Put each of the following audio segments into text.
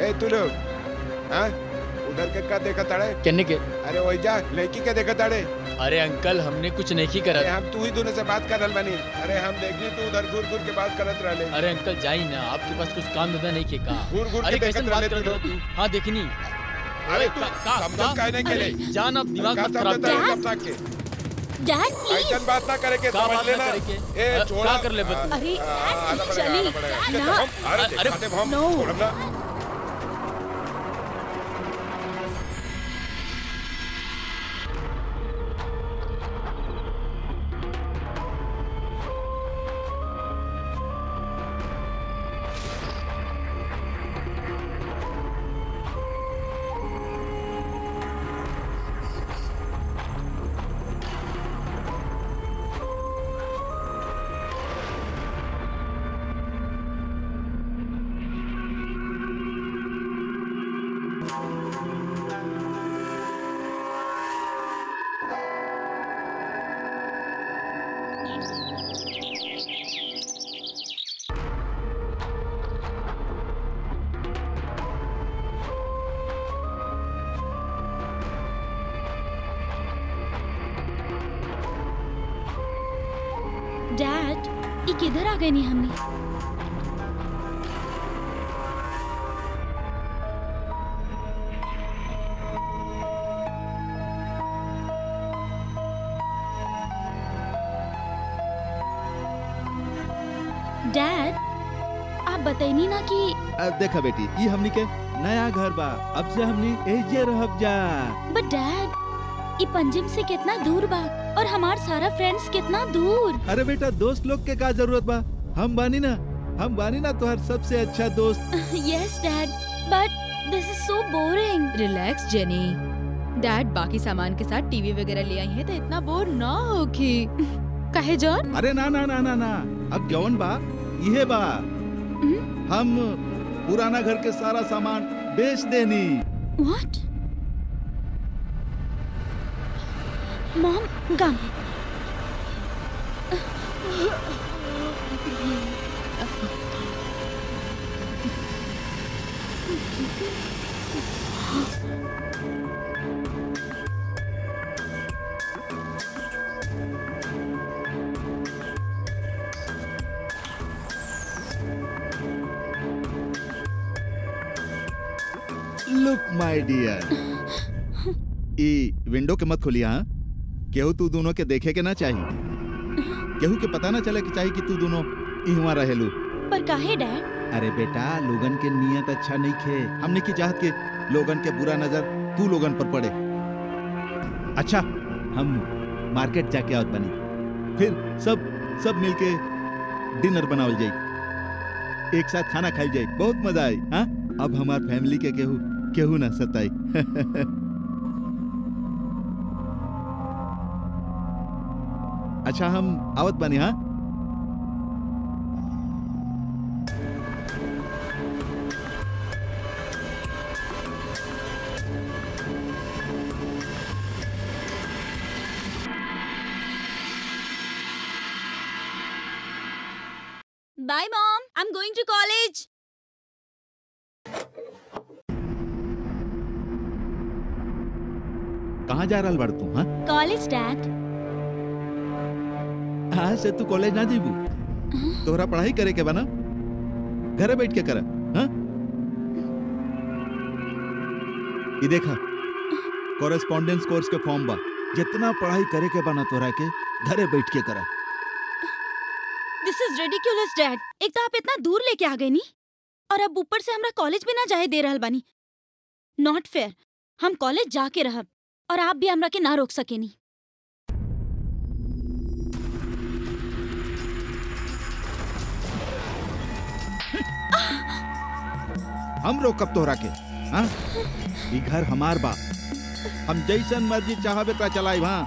ए तू लोग, हाँ उधर के का देखा ताड़े? कहने के अरे वही जा लड़की के देखा ताड़े? अरे अंकल हमने कुछ नहीं करा। अरे हम तू ही दोनों से बात कर रहा बनी। अरे हम देखनी तू उधर घूर घूर के बात करत रहले। अरे अंकल जाई ना, आपके पास कुछ काम धंधा नहीं के का? घूर घूर अरे के कैसे देखत बात रहले कर रहे हो तू। तू? हाँ देखनी। अरे तू समझत काहे नहीं केले? जान आप दिमाग का मत खराब समझता कर। है कब तक के? Dad please. ऐसन बात ना करे के का समझ बात ना लेना। करे के? ए छोड़ा। क्या कर ले बतू? अरे आना पड़ेगा, चली आना पड़ेगा। ना। अरे अरे, दिखाते हम no। छोड़म ना। डैड ये किधर आ गए नहीं हमने? डैड आप बताइनी ना कि अब देखा बेटी, ये हमनी के नया घर बा, अब से हमनी एजे रहब जा। बट डैड ये पंजिम से कितना दूर बा और हमार सारा फ्रेंड्स कितना दूर। अरे बेटा दोस्त लोग के का जरूरत बा, हम बानी ना तोहर सबसे अच्छा दोस्त। Yes dad but this is so boring. Relax jenny, dad बाकी सामान के साथ टीवी वगैरह ले आई है तो इतना बोर ना होगी। कहे जॉन? अरे ना ना ना ना ना, अब जौन बा ये बा, हम पुराना घर के सारा सामान बेच देनी। What? Mom come. Look my dear, ई विंडो के मत खोलिया, हाँ? केहू तू दोनों के देखे के ना चाहिए, केहू के पता ना चले कि चाहिए कि तू दोनों इहवा रहेलू। पर काहे डैड? अरे बेटा लोगन के नियत अच्छा नहीं खे, हमने की चाहत के लोगन के बुरा नजर तू लोगन पर पड़े। अच्छा हम मार्केट जाके आवत बनी, फिर सब मिलके डिनर बनावल जाई, एक साथ खाना खाई जाई, बहुत मजा आई। हाँ अब हमार फैमिली के केहू ना सताई। अच्छा हम आवत बनी। हाँ bye mom, I am going to college. कहाँ जा रहल बाड़ तू? हाँ कॉलेज डैड। आज से तू कॉलेज ना जीबू, तोहरा पढ़ाई करे के बना, घरे बैठ के कर। हाँ ये देखा कॉरेस्पॉन्डेंस कोर्स के फॉर्म बा, जितना पढ़ाई करे के बना तोहरा के घरे बैठ के करा। दिस इज रिडिकुलस डैड। एक तो आप इतना दूर लेके आ गए नी और अब ऊपर से हमरा कॉलेज भी ना जाए दे रहल बानी। Not fair. हम कॉलेज जाके रहब और आप भी हमरा के ना रोक सकेनी। हम रोकब तोहरा के? हाँ ये घर हमार बा, हम जैसन मर्जी चाहबे ता चलाई। हाँ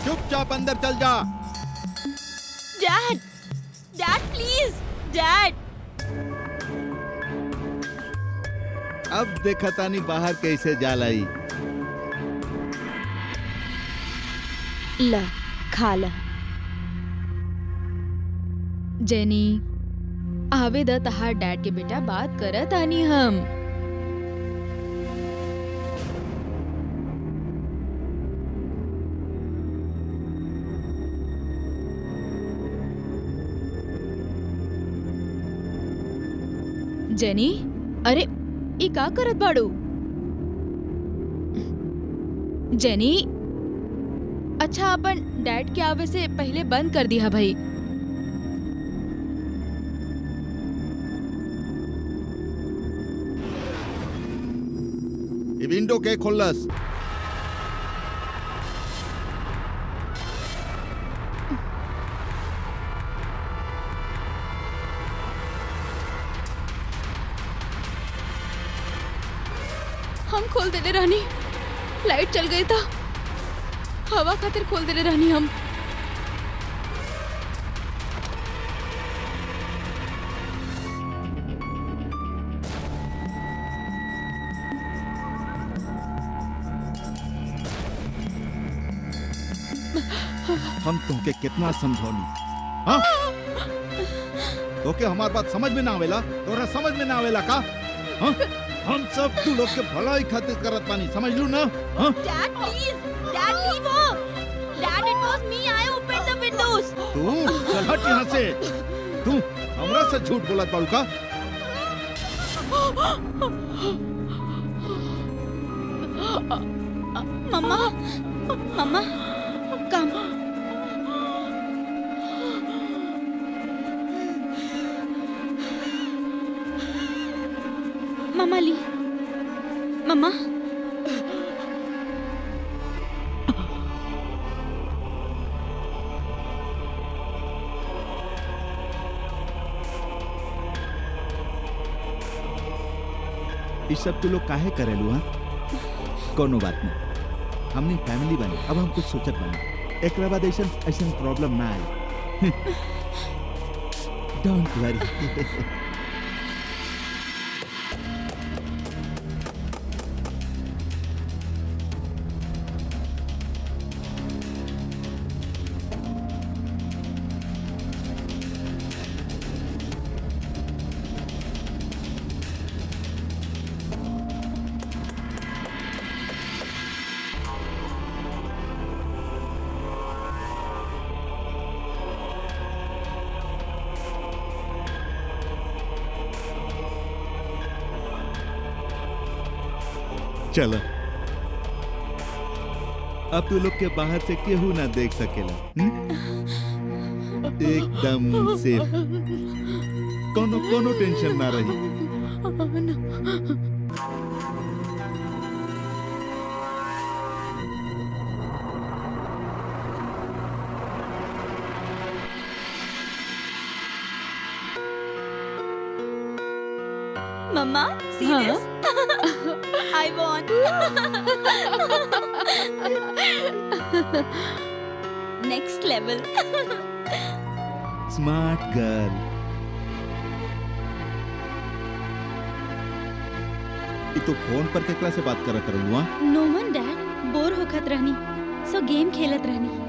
चुपचाप अंदर चल जा। Dad, dad please, dad. अब देखा तानी बाहर कैसे जालाई। ला खा ला। जेनी आवे द तहार डैड के बेटा बात करत आनी हम। जेनी, अरे ई का करत बाड़ू? जेनी, अच्छा अपन डैड के आवे से पहले बंद कर दिया भाई। ये विंडो के खोलस। हम खोल देले रहनी, लाइट चल गई था, हवा खातिर खोल देले रहनी हम। हम तुमके कितना समझौनी, हाँ? तोके हमार बात समझ में ना आवेला, तोरा समझ में ना आवेला का? हाँ? हम सब तू लोग के भलाई खातिर करत पानी, समझ लू ना? हाँ? Dad, please! Dad, leave her! Dad, it was me. I opened the windows. तू चल हट यहाँ से। तू हमरा से झूठ बोलत बाड़ू का? Mama, Mama, come. Mama Lee, Mama. ये सब तू लोग काहे करेलू? हाँ, कोनो बात नहीं, हमने फैमिली बनी, अब हम कुछ सोचत बनी, एकरा बाद ऐसा प्रॉब्लम ना आए। Don't worry. चलो, अब तू लोग के बाहर से केहू ना देख सकेला। एकदम सेफ, कोनो टेंशन ना रही। Mama, see this? I won. Next level. Smart girl. ये तो फोन पर केकरा से बात करत रहलू? हाँ, No one, Dad. बोर होखत रहनी, so गेम खेलत रहनी।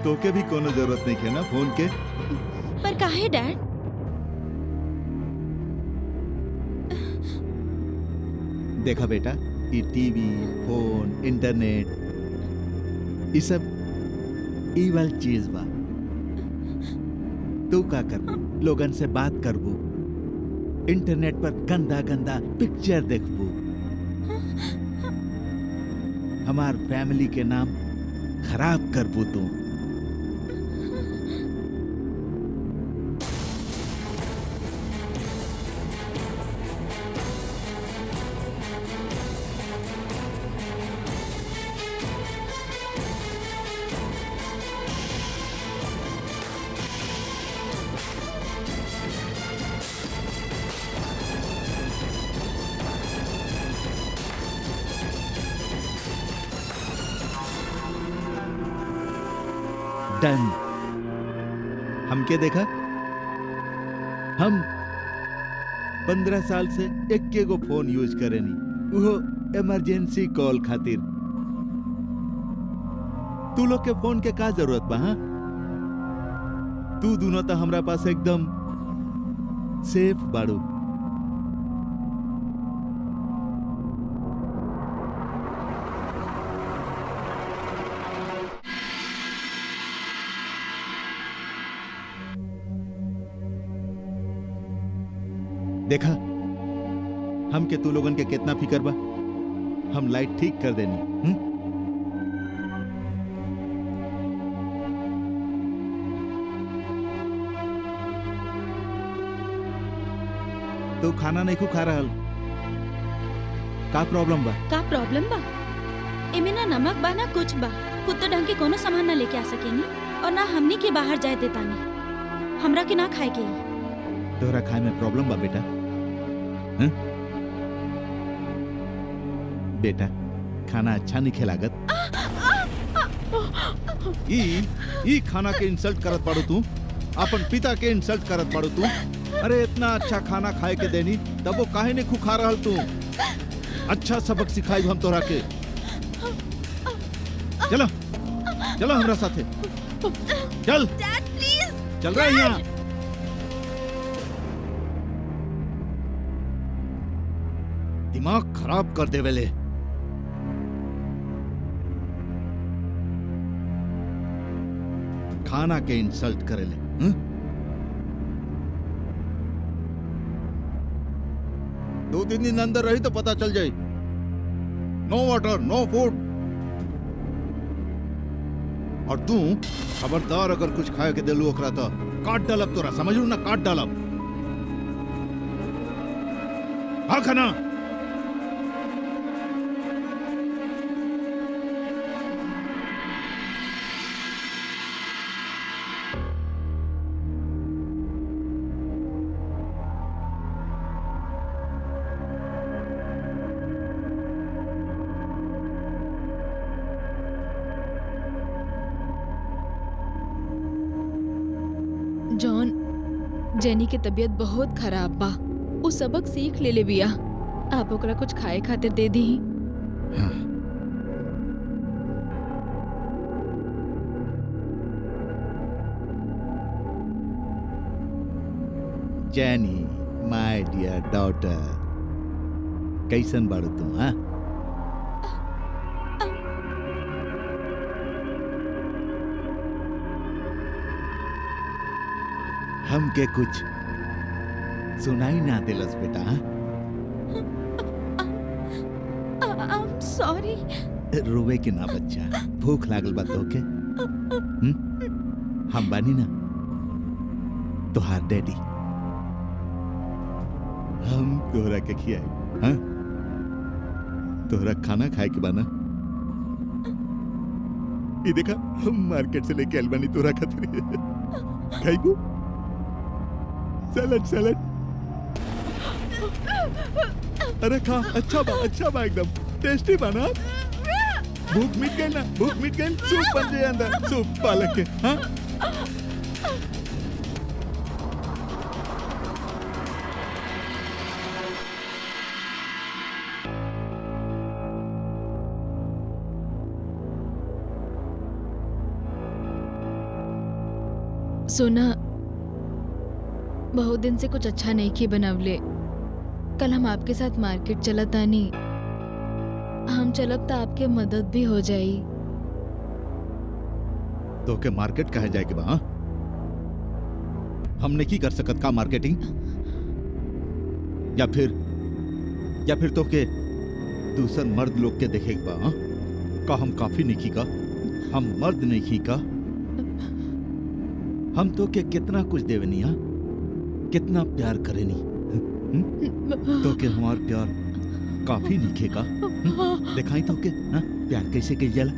तोके भी कोनो जरूरत नहीं है ना फोन के? पर काहे, डैड? देखा बेटा, ये टीवी, फोन, इंटरनेट, ये सब इवल चीज बा। तू का करबू? लोगन से बात करबू, इंटरनेट पर गंदा गंदा पिक्चर देखबू, हमार फैमिली के नाम खराब करबू तू। डन। हमके देखा, हम 15 साल से एक गो फोन यूज करेनी, वो इमरजेंसी कॉल खातिर। तू लोग के फोन के का जरूरत बा? हाँ, तू दोनों तो हमरा पास एकदम सेफ बाड़ू। देखा हमके तू लोगन के कितना फिकर बा। हम लाइट ठीक कर देनी। तू खाना नहीं खा रहल, का प्रॉब्लम बा? का प्रॉब्लम बा? एमे ना नमक बा ना कुछ बा। खुद तो ढंग के कोनो सामान ना लेके आ सकेनी और ना हमनी के बाहर जाए देतानी। हमरा के ना खाए के ही। तोहरा खाए में प्रॉब्लम बा बेटा? हैं? बेटा खाना अच्छा नहीं खिलागत। ई खाना के इंसल्ट करत पड़ो तू, अपन पिता के इंसल्ट करत पड़ो तू। अरे इतना अच्छा खाना खाए के देनी तब वो काहे नहीं खुखा रहल तू? अच्छा सबक सिखाई हम तोरा के। चलो चलो हमरा साथे चल। Dad please. चल रहा है यहाँ। दिमाग खराब कर देवेले। खाना के इंसल्ट करेले। दो तीन दिन अंदर रही तो पता चल जाए। नो वाटर नो फूड। और तू खबरदार अगर कुछ खाए के दिलू ओकरा तो काट डालब तोरा, समझू ना? काट डालब। हाँ खाना। जॉन, जेनी के तबीयत बहुत खराब बा। उ सबक सीख ले बिया। आप ओकरा कुछ खाए खातिर दे दी। हाँ। जेनी माय डियर डॉटर, कैसन बाड़ू तू? हाँ हमके कुछ सुनाई ना दिलस बेटा? I'm sorry। रोवे के ना बच्चा, भूख लागल बा तोके? हम बानी ना तोहार डैडी। हम तोहरा के खियाए। हाँ तोहरा खाना खाए के बाना। ये देखा हम मार्केट से लेके आइल बानी तोहरा खातिर। खाइबू? Salad salad. अरे खा, अच्छा बा एकदम टेस्टी बना। भूख मिट गई ना? भूख मिट गई? सूप बन जाए अंदर, सूप पालक के। हाँ सोना, बहुत दिन से कुछ अच्छा नहीं की बनवले। कल हम आपके साथ मार्केट चलत आनी। हम चलब तो आपके मदद भी हो जाई। तो के मार्केट कहे जाए के बा? हाँ? हमने की कर सकत का मार्केटिंग? या फिर तो के दूसर मर्द लोग के देखे के बा? हाँ? का हम काफी नहीं की का? हम मर्द नहीं की का? हम तो के कितना कुछ देवनी, हाँ? कितना प्यार करेनी। तो के हमार प्यार काफी नहीं खेका? दिखाई तो के हाँ? प्यार कैसे कही जाला?